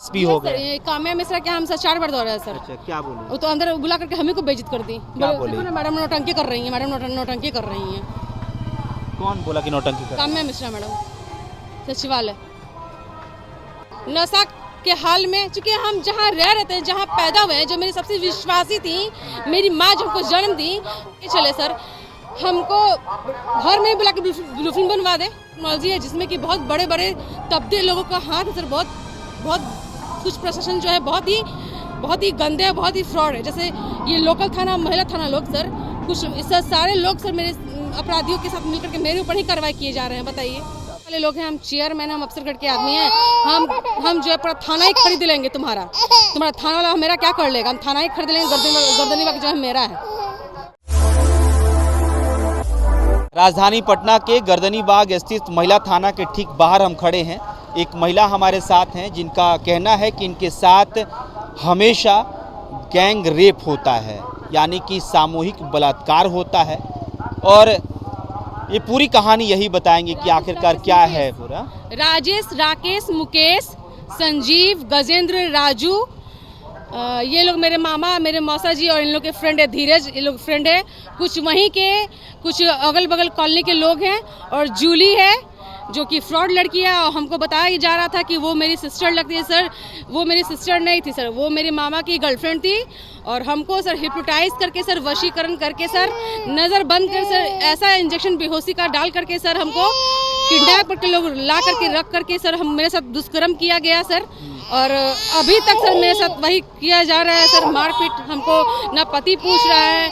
SP हो गए। ये काम्या मिश्रा के हम सर 4 बार दौड़ा है सर। अच्छा, क्या बोले? वो तो अंदर बुला करके हमें को बेइज्जत कर दी। क्या बोली? मैडम नौटंकी कर रही है, मैडम नौटंकी कर रही हैं। कौन बोला कि नौटंकी कर? काम्या मिश्रा मैडम, सचिवालय। नशा के हाल में, चूंकि हम जहाँ रह रहे थे, जहाँ पैदा हुए, जो मेरी सबसे विश्वासी थी, मेरी माँ जो हमको जन्म दी, चले सर हमको घर में बुला के ब्लूफिंग बनवा दे। टेक्नोलॉजी है जिसमें कि बहुत बड़े बड़े तब्दील लोगों का हाथ है सर। बहुत कुछ प्रशासन जो है बहुत ही गंदे है, बहुत ही फ्रॉड है। जैसे ये लोकल थाना, महिला थाना लोग सर, कुछ सारे लोग सर मेरे अपराधियों के साथ मिलकर के मेरे ऊपर ही कार्रवाई किए जा रहे हैं। बताइए, वाले लोग हैं, हम चेयरमैन, हम अफसरगढ़ के आदमी हैं, हम जो है पूरा थाना ही खरीद लेंगे। तुम्हारा थाना वाला मेरा क्या कर लेगा? हम थाना ही खरीद लेंगे। गर्दनीबाग जो है मेरा है। राजधानी पटना के गर्दनीबाग स्थित महिला थाना के ठीक बाहर हम खड़े हैं। एक महिला हमारे साथ हैं जिनका कहना है कि इनके साथ हमेशा गैंग रेप होता है, यानी कि सामूहिक बलात्कार होता है। और ये पूरी कहानी यही बताएंगे कि आखिरकार क्या है पूरा। राजेश, राकेश, मुकेश, संजीव, गजेंद्र, राजू, ये लोग मेरे मामा, मेरे मौसा जी और इन लोग के फ्रेंड है धीरज, ये लोग फ्रेंड है। कुछ वहीं के, कुछ अगल बगल कॉलोनी के लोग हैं। और जूली है जो कि फ्रॉड लड़की है, और हमको बताया जा रहा था कि वो मेरी सिस्टर लगती है सर। वो मेरी सिस्टर नहीं थी सर, वो मेरी मामा की गर्लफ्रेंड थी। और हमको सर हिप्नोटाइज करके सर, वशीकरण करके सर, नज़र बंद कर सर, ऐसा इंजेक्शन बेहोशी का डाल करके सर हमको किडनैप करके लोग ला करके रख करके सर हम मेरे साथ दुष्कर्म किया गया सर। और अभी तक सर मेरे साथ वही किया जा रहा है सर, मारपीट। हमको ना पति पूछ रहा है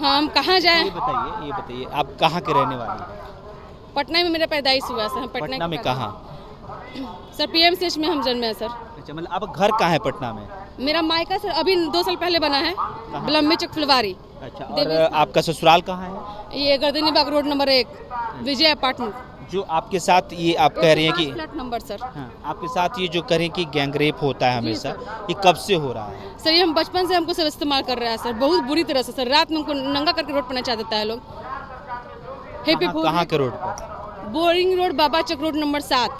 हम कहाँ जाएं। ये बताइए आप कहाँ के रहने वाली हैं? पटना में मेरा पैदाइश हुआ सर। हम पटना में कहाँ? सर पीएमसीएच में हम जन्मे हैं सर। अच्छा, मतलब अब घर कहाँ है पटना में? मेरा मायका सर अभी 2 साल पहले बना है, लम्बी चक फुलवारी। अच्छा, और आपका ससुराल कहाँ है? ये गर्दनीबाग रोड नंबर 1, विजय अपार्टमेंट। जो आपके साथ ये आप कह रही हैं कि फ्लैट नंबर सर। हाँ, आपके साथ ये जो कह रही हैं कि गैंग रेप होता है हमेशा, ये कब से हो रहा है? सर ये हम बचपन से हमको सब इस्तेमाल कर रहा है सर, बहुत बुरी तरह से सर। रात में हमको नंगा करके रोड पर नचा देता है लोग। कहाँ के रोड पर? बोरिंग रोड, बाबा चक रोड नंबर 7।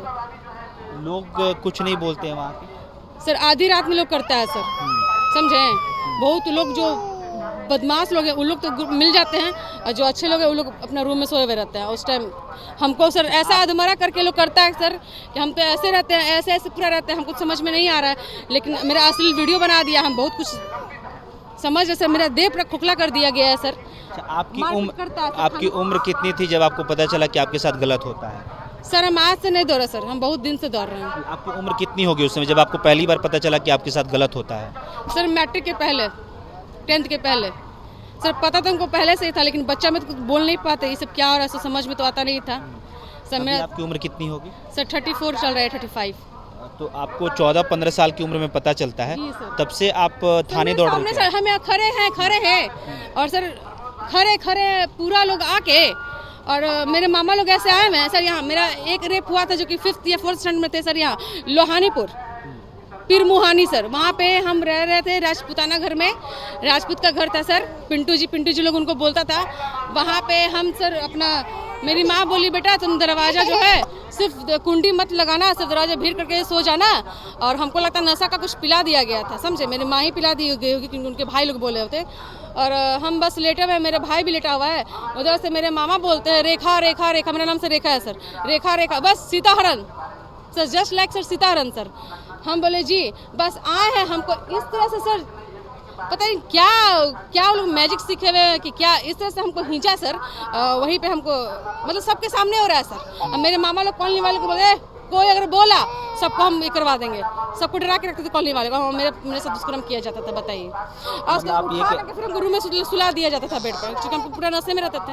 लोग कुछ नहीं बोलते हैं वहाँ के? सर आधी रात में लोग करता है सर, समझे? बहुत लोग जो बदमाश लोग हैं उन लोग तो मिल जाते हैं, और जो अच्छे लोग हैं उन लोग अपना रूम में सोए हुए रहते हैं। उस टाइम हमको सर ऐसा अधमरा करके लोग करता है सर कि हम तो ऐसे रहते हैं, ऐसे पूरा रहते हैं, हमको समझ में नहीं आ रहा है। लेकिन मेरा असली वीडियो बना दिया, हम बहुत कुछ समझ, जैसे मेरा देह पूरा खोखला कर दिया गया है सर। आपकी उम्र कितनी थी जब आपको पता चला कि आपके साथ गलत होता है? सर हम आज से नहीं दौड़े सर, हम बहुत दिन से दौड़ रहे हैं। आपकी उम्र कितनी होगी उस समय जब आपको पहली बार पता चला कि आपके साथ गलत होता है? सर मैट्रिक के पहले, 10th के पहले सर। पता तो हमको पहले से ही था, लेकिन बच्चा में तो कुछ बोल नहीं पाते, ये सब क्या हो रहा है समझ में तो आता नहीं था सर। अभी आपकी उम्र कितनी होगी? सर 34 चल रहा है, 35। तो आपको 14-15 साल की उम्र में पता चलता है, तब से आप थाने दौड़ रहे हैं? सर हम यहाँ खड़े हैं और सर खड़े पूरा लोग आके, और मेरे मामा लोग ऐसे आए हुए हैं सर। यहाँ मेरा एक रेप हुआ था जो कि 5th या 4th स्टैंडर्ड में थे सर, यहाँ लोहानीपुर पीर मुहानी सर। वहाँ पे हम रह रहे थे राजपूताना घर में, राजपूत का घर था सर। पिंटू जी लोग उनको बोलता था। वहाँ पे हम सर अपना, मेरी माँ बोली बेटा तुम दरवाज़ा जो है सिर्फ कुंडी मत लगाना, सिर्फ दरवाजा भीड़ करके सो जाना। और हमको लगता नशा का कुछ पिला दिया गया था, समझे? मेरी माँ ही पिला दी गई होगी क्योंकि उनके भाई लोग बोले होते। और हम बस लेटे हुए, मेरे भाई भी लेटा हुआ है। उधर से मेरे मामा बोलते हैं रेखा रेखा रेखा, मेरा नाम से रेखा है सर। रेखा रेखा, बस सीताहरण सर, जस्ट लाइक सर सीताहरण सर। हम बोले जी बस आए हैं, हमको इस तरह से सर पता नहीं क्या लोग मैजिक सीखे हुए हैं कि क्या, इस तरह से हमको खींचा सर। वहीं पे हमको मतलब सबके सामने हो रहा है सर। अब मेरे मामा लोग कॉलोनी वाले को बोले कोई अगर बोला सबको हम ये करवा देंगे, सबको डरा के रखते थे कॉलोनी वाले को। मेरे साथ दुष्कर्म किया जाता था, बताइए। और फिर हमको रूम में सुला दिया जाता था बेड पर, क्योंकि हम पूरा नशे में रहते थे।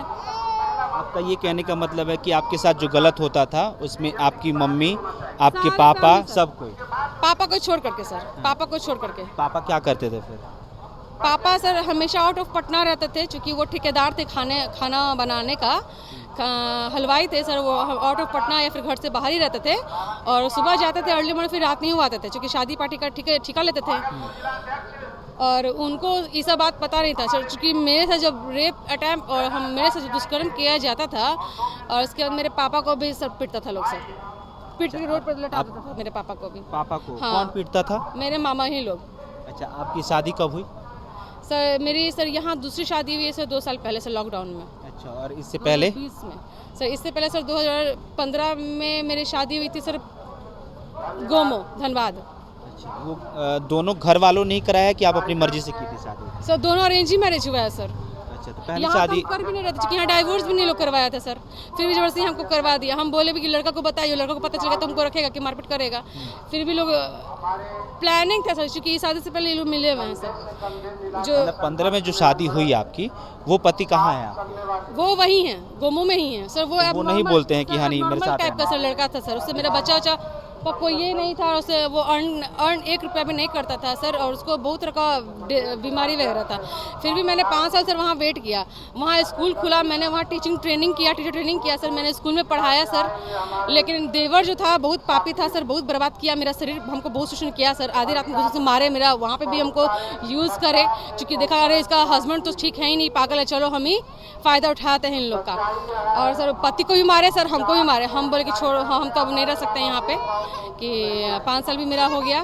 आपका ये कहने का मतलब है कि आपके साथ जो गलत होता था उसमें आपकी मम्मी, आपके पापा, सब कोई? पापा को छोड़ करके सर, पापा को छोड़ करके। पापा क्या करते थे फिर? पापा सर हमेशा आउट ऑफ पटना रहते थे, क्योंकि वो ठेकेदार थे खाना बनाने का, हलवाई थे सर। वो आउट ऑफ पटना या फिर घर से बाहर ही रहते थे, और सुबह जाते थे अर्ली मॉर्निंग, फिर रात में ही आते थे, क्योंकि शादी पार्टी का ठेका लेते थे। और उनको ये सब बात पता नहीं था सर, क्योंकि मेरे साथ जब रेप अटैम्प्ट और मेरे साथ दुष्कर्म किया जाता था, और उसके बाद मेरे पापा को भी सर पीटता था लोग सर, पीट के रोड पर लटा देता था मेरे पापा को भी। पापा को हाँ। कौन पीटता था? मेरे मामा ही लोग। अच्छा, आपकी शादी कब हुई? सर मेरी सर यहाँ दूसरी शादी हुई है सर 2 साल पहले सर, लॉकडाउन में। अच्छा, और इससे पहले? 2020 में सर। इससे पहले सर 2015 में मेरी शादी हुई थी सर गोमो, धनबाद। अच्छा, वो दोनों घर वालों ने ही कराया कि आप अपनी मर्जी से की थी शादी? सर दोनों अरेंज ही मैरिज हुआ है सर। अच्छा, तो पहली यहाँ शादी हम कर भी नहीं रहते क्योंकि यहाँ डाइवोर्स भी नहीं लोग करवाया था सर, फिर भी जबरदस्ती हमको करवा दिया। हम बोले भी कि लड़का को बताइए, लड़का को पता चलेगा तो हमको रखेगा कि मारपीट करेगा। फिर भी लोग प्लानिंग था सर, क्योंकि शादी से पहले ये लोग मिले हुए हैं सर। जो 15 में जो शादी हुई आपकी, वो पति कहाँ है आपके? वो वही हैं, गोमो में ही हैं सर। वो वो नहीं बोलते हैं कि हाँ नहीं मेरे साथ टाइप का सर लड़का था सर। उससे मेरा बच्चा कोई ये नहीं था, उसे वो अर्न 1 रुपया भी नहीं करता था सर, और उसको बहुत तरह का बीमारी वगैरह था। फिर भी मैंने 5 साल सर वहाँ वेट किया। वहाँ स्कूल खुला, मैंने वहाँ टीचर ट्रेनिंग किया सर। मैंने स्कूल में पढ़ाया सर, लेकिन देवर जो था बहुत पापी था सर, बहुत बर्बाद किया मेरा शरीर, हमको बहुत शोषण किया सर। आधी रात में घुस से मारे, मेरा वहाँ पे भी हमको यूज़ करे, क्योंकि देखा अरे इसका हस्बैंड तो ठीक है ही नहीं, पागल है, चलो हम ही फ़ायदा उठाते हैं इन लोग का। और सर पति को भी मारे सर, हमको भी मारे। हम बोले कि छोड़ो, हम तो अब नहीं रह सकते यहाँ पे, कि 5 साल भी मेरा हो गया,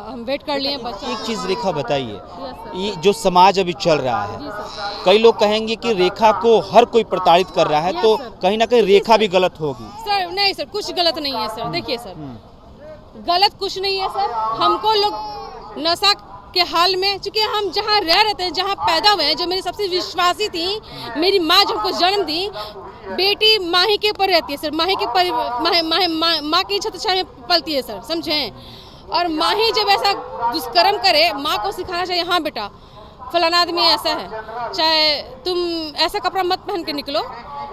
हम वेट कर लिए बच्चा। एक चीज़ रेखा बताइए, Yes, sir. ये जो समाज अभी चल रहा है, जी सर। कई लोग कहेंगे कि रेखा को हर कोई प्रताड़ित कर रहा है, Yes, तो sir. कहीं ना कहीं रेखा भी गलत होगी। सर नहीं सर, कुछ गलत नहीं है सर। देखिए सर, गलत कुछ नहीं है सर। हमको लोग नशा के हाल में, चूँकि हम जहाँ रह रहे थे, जहाँ पैदा हुए हैं, जो मेरी सबसे विश्वासी थी, मेरी माँ जो हमको जन्म दी, बेटी माँ ही के ऊपर रहती है सर। माँ ही के माँ की छत्रछाया में पलती है सर, समझें। और माँ ही जब ऐसा दुष्कर्म करे, माँ को सिखाना चाहिए, हाँ बेटा फलाना आदमी ऐसा है, चाहे तुम ऐसा कपड़ा मत पहन के निकलो,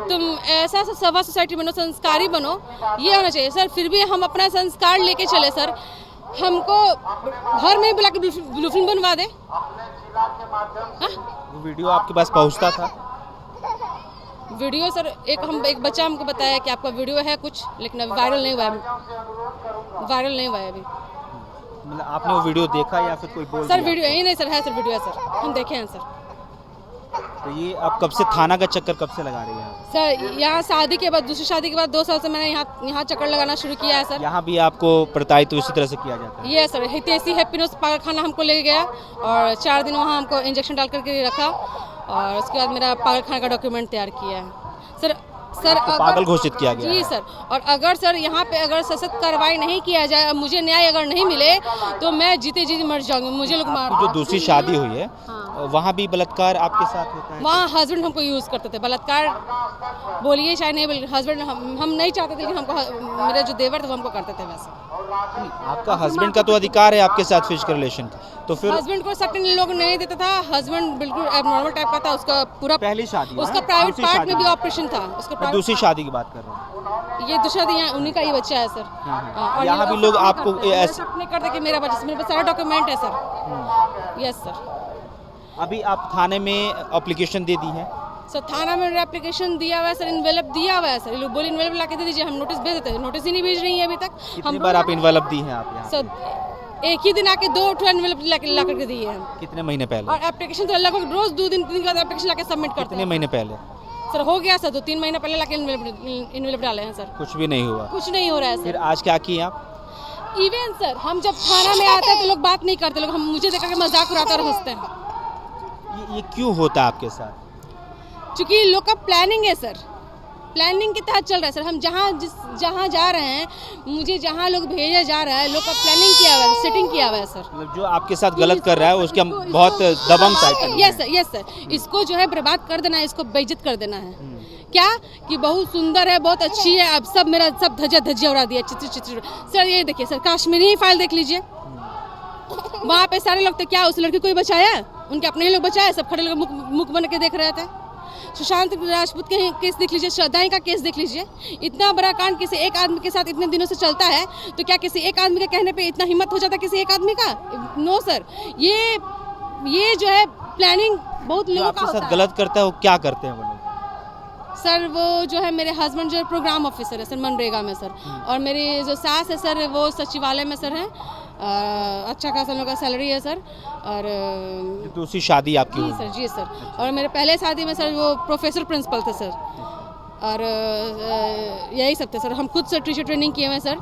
तुम ऐसा सभा सोसाइटी बनो, संस्कारी बनो, ये होना चाहिए सर। फिर भी हम अपना संस्कार लेके चले सर। हमको घर में बुला के ब्लू फिल्म बनवा दे। वो वीडियो आपके पास पहुंचता था? वीडियो सर एक बच्चा हमको बताया कि आपका वीडियो है कुछ, लेकिन अभी वायरल नहीं हुआ है, अभी। मतलब आपने वो वीडियो देखा या फिर कोई बोल सर दिया वीडियो आपको? यही नहीं सर, है सर वीडियो है सर, हम देखे हैं सर। तो ये आप कब से थाना का चक्कर कब से लगा रही हैं आप? सर यहाँ शादी के बाद, दूसरी शादी के बाद 2 साल से मैंने यहाँ चक्कर लगाना शुरू किया है सर। यहाँ भी आपको प्रताड़ित उसी तरह से किया जाता है? ये सर हितेशी हैप्पीनेस पागल खाना हमको ले गया, और 4 दिन वहाँ हमको इंजेक्शन डाल करके रखा, और उसके बाद मेरा पागल खाना का डॉक्यूमेंट तैयार किया है सर। पागल घोषित किया गया जी है। सर। और अगर सर यहाँ पे अगर सशक्त कार्रवाई नहीं किया जाए, मुझे न्याय अगर नहीं मिले, तो मैं जीते जी मर जाऊंगी, मुझे लोग मार। जो दूसरी शादी हुई है, हाँ। वहाँ भी बलात्कार आपके साथ होता है? वहाँ हस्बैंड हमको यूज़ करते थे, बलात्कार बोलिए चाहे नहीं बोलिए, हस्बैंड हम नहीं चाहते थे, लेकिन हमको मेरे जो देवर थे वो हमको करते थे वैसे। आपका हस्बैंड का तो अधिकार है आपके साथ फिजिकल रिलेशन, तो फिर हस्बैंड को सर्टेन लोग नहीं देता था। हस्बैंड बिल्कुल एबनॉर्मल टाइप का था, उसका पूरा पहली शादी है, उसका हाँ? प्राइवेट दूसरी पार्ट शादी में भी है। ऑपरेशन था उसका। मैं दूसरी शादी की बात कर रहा हूँ। ये दूसरा यहाँ उन्हीं का ही बच्चा है सर। हाँ। और यहाँ ये भी लोग सब आपको करते हैं, ऐसे- सब नहीं करते कि मेरा बच्चा, मेरे पास सारा डॉक्यूमेंट है सर। Yes sir. अभी आप थाने में एप्लीकेशन दे दी है? सर थाना में एप्लीकेशन दिया हुआ है सर, इन्वेलप दिया हुआ है सर। ये लोग बोले इन्वेलप ला के दे दीजिए, हम नोटिस भेज देते हैं, नोटिस ही नहीं भेज रही है अभी तक। कितनी बार आप इन्वेलप दी हैं आप यहाँ? सर एक ही दिन आके 2 एनवेलप ला करके दिए हैं। कितने महीने पहले? और एप्लीकेशन तो लगभग रोज 2 दिन 3 दिन के बाद एप्लीकेशन लाके सबमिट करते कितने हैं महीने पहले? सर। हो गया सर, 2-3 महीने पहले लाके इन्वेलप डाले हैं सर। कुछ भी नहीं हुआ? कुछ नहीं हो रहा है फिर सर। आज क्या किए आप? इवन सर हम जब थाना में आते हैं तो लोग बात नहीं करते, लोग हम मुझे देख करके मजाक उड़ाते और हंसते हैं। ये क्यों होता है आपके साथ? क्योंकि लोग का प्लानिंग है सर, प्लानिंग के तहत चल रहा है सर। हम जहाँ जा रहे हैं, मुझे जहाँ लोग भेजा जा रहा है, लोग का प्लानिंग किया हुआ है, सेटिंग किया हुआ है सर। मतलब जो आपके साथ गलत कर रहा है उसके हम बहुत दबंग टाइप के लोग यस हैं। Sir, yes sir. इसको जो है बर्बाद कर देना है, इसको बेइज्जत कर देना है। क्या कि बहुत सुंदर है, बहुत अच्छी है, अब सब मेरा सब धज्जिया उड़ा दिया, चित्र सर। ये देखिए सर, काश्मीरी फाइल देख लीजिए, वहाँ पे सारे लोग थे, क्या उस लड़की को ही बचाया? उनके अपने ही लोग बचाए, सब खड़े लोग मुख बन के देख रहे थे। सुशांत राजपूत के केस देख लीजिए, श्रद्धाई का केस देख लीजिए। इतना बड़ा कांड किसी एक आदमी के साथ इतने दिनों से चलता है, तो क्या किसी एक आदमी के कहने पे इतना हिम्मत हो जाता है किसी एक आदमी का? No sir. ये जो है प्लानिंग बहुत जो लोगों का आपके होता साथ है गलत करता है वो क्या करते हैं वो लोग? सर। वो जो है मेरे हस्बैंड जो प्रोग्राम ऑफिसर है सर, मनरेगा में सर, और मेरी जो सास है सर वो सचिवालय में सर है। अच्छा खासा लोगों का सैलरी है सर। और दूसरी शादी आपकी जी हुई? सर, जी सर। और मेरे पहले शादी में सर वो प्रोफेसर प्रिंसिपल थे सर। और यही सब थे सर। हम खुद सर टीचर ट्रेनिंग किए हुए हैं सर,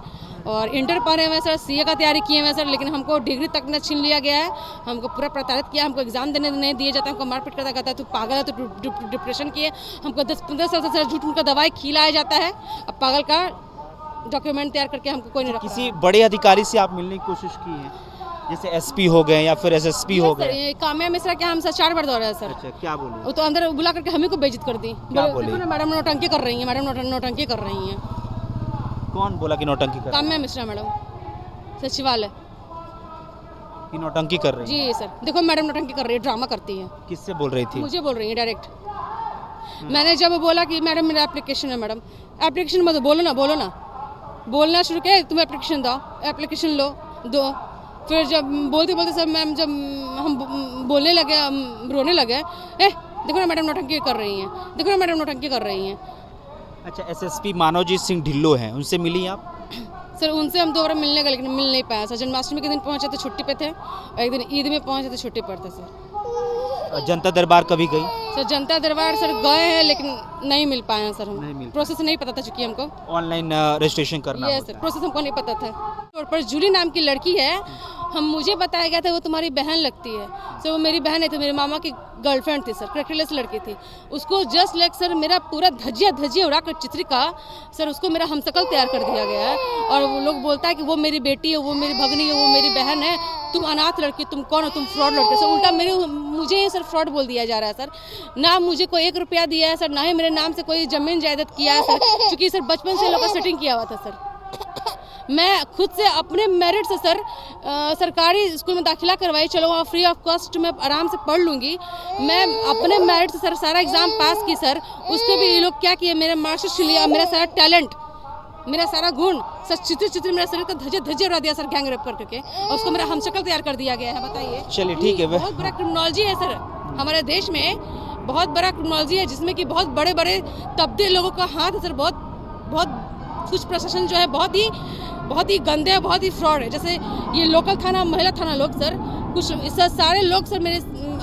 और इंटर पढ़े हुए हैं सर, सीए का तैयारी किए हुए हैं सर, लेकिन हमको डिग्री तक न छीन लिया गया है। हमको पूरा प्रताड़ित किया, हमको एग्जाम देने नहीं दिए जाते, हमको मारपीट करता कहता है तू पागल है, तो डिप्रेशन किए। हमको 10-15 साल से सर झूठ उनका दवाई खिलाया जाता है। अब पागल का डॉक्यूमेंट तैयार करके हमको कोई नहीं रखता। किसी बड़े अधिकारी से आप मिलने की कोशिश की है, जैसे एसपी हो गए या फिर एसएसपी हो गए? ये काम्या मिश्रा के हम सर 4 बार दौड़े हैं सर। अच्छा, क्या बोले? वो तो अंदर बुला करके हमें को बेइज्जत कर दी। क्या बोले? देखो ना मैडम नौटंकी कर रही हैं, मैडम नौटंकी कर रही हैं। कौन बोला कि नौटंकी कर? काम्या मिश्रा मैडम, सचिवालय कि नौटंकी कर रही है? जी सर। देखो मैडम नौटंकी कर रही है, ड्रामा करती है। किससे बोल रही थी? मुझे बोल रही है डायरेक्ट। मैंने जब बोला कि मैडम मेरा एप्लीकेशन है, मैडम एप्लीकेशन मत बोलो ना, बोलना शुरू किया, तुम एप्लीकेशन दो, एप्लीकेशन लो दो। फिर जब बोलते बोलते सब मैम जब हम बोलने लगे, रोने लगे, देखो ना मैडम नौटंकी कर रही हैं, देखो ना मैडम नौटंकी कर रही हैं। अच्छा, एसएसपी मानवजीत सिंह ढिल्लो हैं, उनसे मिली आप? सर उनसे हम 2 बार मिलने गए, लेकिन मिल नहीं पाया सर। जन्माष्टमी के दिन पहुंचे तो छुट्टी पे थे, और एक दिन ईद में पहुंचे तो छुट्टी पर थे सर। जनता दरबार कभी गई? सर जनता दरबार सर गए हैं, लेकिन नहीं मिल पाए हैं सर। नहीं हम मिल प्रोसेस नहीं पता था चूंकि हमको ऑनलाइन रजिस्ट्रेशन करना ये होता सर है। प्रोसेस हमको नहीं पता था। रोड पर जूली नाम की लड़की है, मुझे बताया गया था वो तुम्हारी बहन लगती है सर। वो मेरी बहन है, तो मेरे मामा की गर्लफ्रेंड थी सर, करेक्टरलेस लड़की थी। उसको जस्ट लाइक सर मेरा पूरा धज्जिया उड़ा कर चित्रिका सर, उसको मेरा हमशक्ल तैयार कर दिया गया है। और वो लोग बोलता है कि वो मेरी बेटी है, वो मेरी भगनी है, वो मेरी बहन है, तुम अनाथ लड़की, तुम कौन हो, तुम फ्रॉड लड़के। सर उल्टा मुझे ही सर फ्रॉड बोल दिया जा रहा है सर। ना मुझे कोई 1 रुपया दिया है सर, ना ही मेरे नाम से कोई जमीन जायदाद किया है सर, क्योंकि सर बचपन से लोग का सेटिंग किया हुआ था सर। मैं खुद से अपने मेरिट से सर सरकारी स्कूल में दाखिला करवाई, चलो वहाँ फ्री ऑफ कॉस्ट में आराम से पढ़ लूँगी। मैं अपने मेरिट से सर सारा एग्ज़ाम पास की सर। उसके भी ये लोग क्या किए, मेरा मार्क्स लिया, मेरा सारा टैलेंट, मेरा सारा गुण सर चित्र मेरा शरीर का धज्जे उड़ा दिया सर, गैंग रेप करके, और उसको मेरा हमशक्ल तैयार कर दिया गया है। बताइए। चलिए ठीक है। बहुत बड़ा क्रिमिनोलॉजी है सर हमारे देश में, बहुत बड़ा क्रिमिनोलॉजी है, जिसमें कि बहुत बड़े बड़े तबदील लोगों का हाथ है सर। बहुत कुछ प्रशासन जो है बहुत ही गंदे है, बहुत ही फ्रॉड है। जैसे ये लोकल थाना, महिला थाना लोग सर, कुछ सारे लोग सर मेरे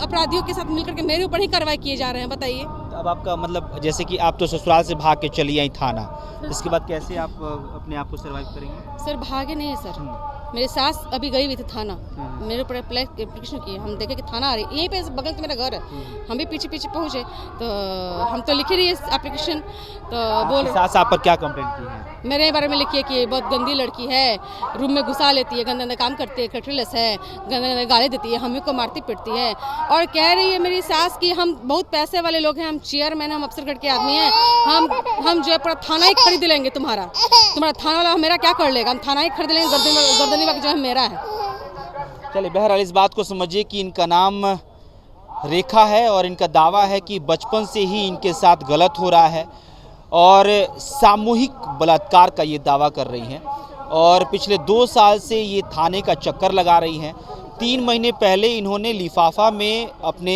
अपराधियों के साथ मिलकर के मेरे ऊपर ही कार्रवाई किए जा रहे हैं। बताइए। अब आपका मतलब, जैसे कि आप तो ससुराल से भाग के चली आई थाना, इसके बाद कैसे आप अपने आप को सर्वाइव करेंगे? सर भागे नहीं है सर, मेरी सास अभी गई हुई थी थाना, मेरे ऊपर एप्लीकेशन किए। हम देखे कि थाना आ रही, यहीं पे बगल में मेरा घर है, हम भी पीछे पहुँचे, तो हम तो लिखे रही है एप्लीकेशन। तो बोल सास आप पर क्या कंप्लेंट की है? मेरे बारे में लिखी है कि बहुत गंदी लड़की है, रूम में घुसा लेती है, गंदा काम करती है, करेक्टरलेस है, गंदा गाली देती है, हमें को मारती पीटती है। और कह रही है मेरी सास कि हम बहुत पैसे वाले लोग हैं, हम चेयरमैन, हम अफसरगढ़ के आदमी हैं, हम जो है पूरा थाना ही खरीद लेंगे, तुम्हारा थाना वाला मेरा क्या कर लेगा, हम थाना ही खरीद लेंगे, गर्दनी बाग जो है मेरा है। चलिए, बहरहाल इस बात को समझिए कि इनका नाम रेखा है और इनका दावा है कि बचपन से ही इनके साथ गलत हो रहा है और सामूहिक बलात्कार का ये दावा कर रही हैं, और पिछले 2 साल से ये थाने का चक्कर लगा रही हैं। 3 महीने पहले इन्होंने लिफाफा में अपने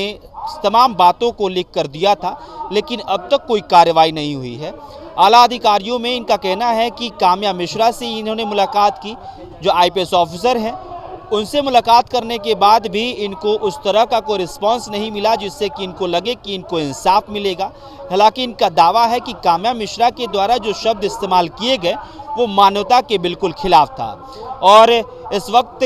तमाम बातों को लिख कर दिया था, लेकिन अब तक कोई कार्रवाई नहीं हुई है। आला अधिकारियों में इनका कहना है कि काम्या मिश्रा से इन्होंने मुलाकात की, जो आईपीएस ऑफिसर हैं, उनसे मुलाकात करने के बाद भी इनको उस तरह का कोई रिस्पांस नहीं मिला जिससे कि इनको लगे कि इनको इंसाफ मिलेगा। हालांकि इनका दावा है कि काम्या मिश्रा के द्वारा जो शब्द इस्तेमाल किए गए वो मानवता के बिल्कुल खिलाफ था। और इस वक्त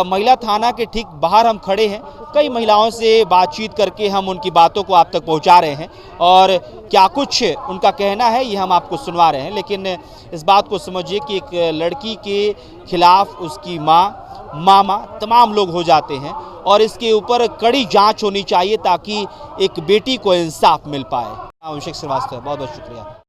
महिला थाना के ठीक बाहर हम खड़े हैं, कई महिलाओं से बातचीत करके हम उनकी बातों को आप तक पहुंचा रहे हैं, और क्या कुछ उनका कहना है ये हम आपको सुनवा रहे हैं। लेकिन इस बात को समझिए कि एक लड़की के खिलाफ उसकी माँ, मामा, तमाम लोग हो जाते हैं, और इसके ऊपर कड़ी जांच होनी चाहिए ताकि एक बेटी को इंसाफ मिल पाए। अभिषेक श्रीवास्तव, बहुत बहुत शुक्रिया।